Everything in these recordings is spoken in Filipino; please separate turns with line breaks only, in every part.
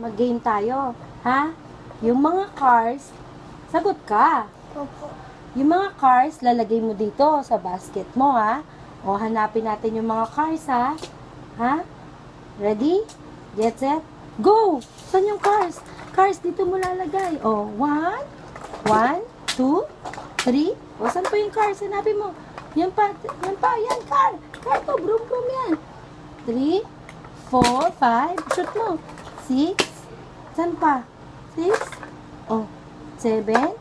mag-game tayo. Ha? Yung mga cars, sagot ka.
Opo.
Yung mga cars, lalagay mo dito sa basket mo, ha? O, hanapin natin yung mga cars, ha? Ha? Ready? Get set? Go! Saan yung cars? Cars, dito mo lalagay. O, 1, 2, 3. O, saan pa yung cars? Hanapin mo. Yan pa, yan, car. Car to, brum, brum yan. 3, 4, 5. Shoot mo. 6. Saan pa? 6. Oh, 7.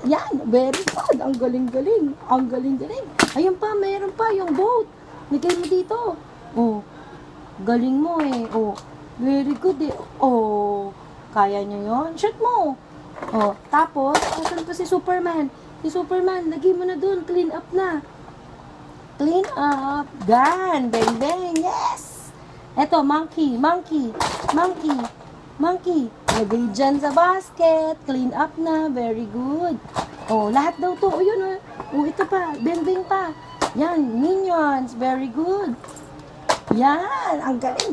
Yan, very good. Ang galing-galing. Ang galing-galing. Ayun pa, mayroon pa yung boat. Lagay mo dito. Oh, galing mo eh. Oh, very good eh. Oh, kaya nyo yun? Shoot mo. Oh, tapos, asan pa si Superman? Si Superman, lagay mo na dun. Clean up na. Clean up. Gan. Bang, bang. Yes. Eto, monkey. Lagay dyan sa basket. Clean up na. Very good. Oh, lahat daw to. Oh, yun. Oh, ito pa. Bang, bang pa. Yan. Minions. Very good. Yan. Ang galing.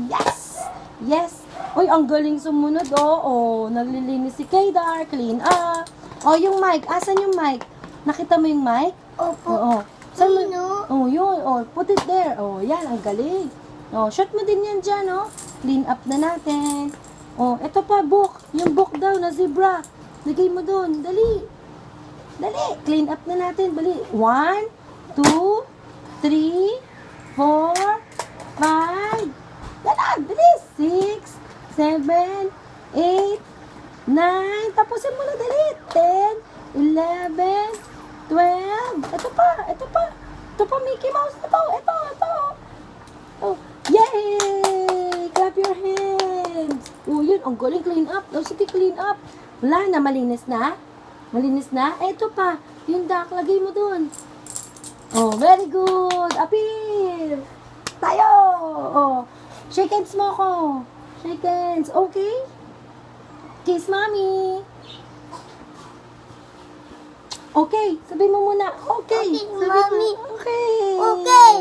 Yes. Yes. Uy, ang galing sumunod. Oh, naglilinis si Kaydar. Clean up. Oh, yung mic. Asan yung mic? Nakita mo yung mic?
Opo.
Oo. Saan mo?
Sino?
Oh, yun. Oh, put it there. Oh, yan. Ang galing. Oh, shot mo din yan dyan, oh. Clean up na natin. Oh, eto pa, book. Yung book daw na zebra. Lagay mo dun. Dali. Clean up na natin. Dali. 1, 2, 3, 4, 5. Dali. 6, 7, 8, 9. Tapusin mo na, dali. 10, 11, 12. Ito pa, Mickey Mouse. Ito. Oh, yay! Clap your hands. Oh, yun. Ang galing, clean up. Oh, sige, clean up. Wala na, malinis na. Ito pa, yung duck, lagay mo dun. Oh, very good. Appear. Tayo. Oh, shake hands mo ko. Shake hands. Okay? Kiss mommy. Okay, sabi mo muna. Okay.
Okay,
Sabi mo,
mommy.
Okay.
Okay.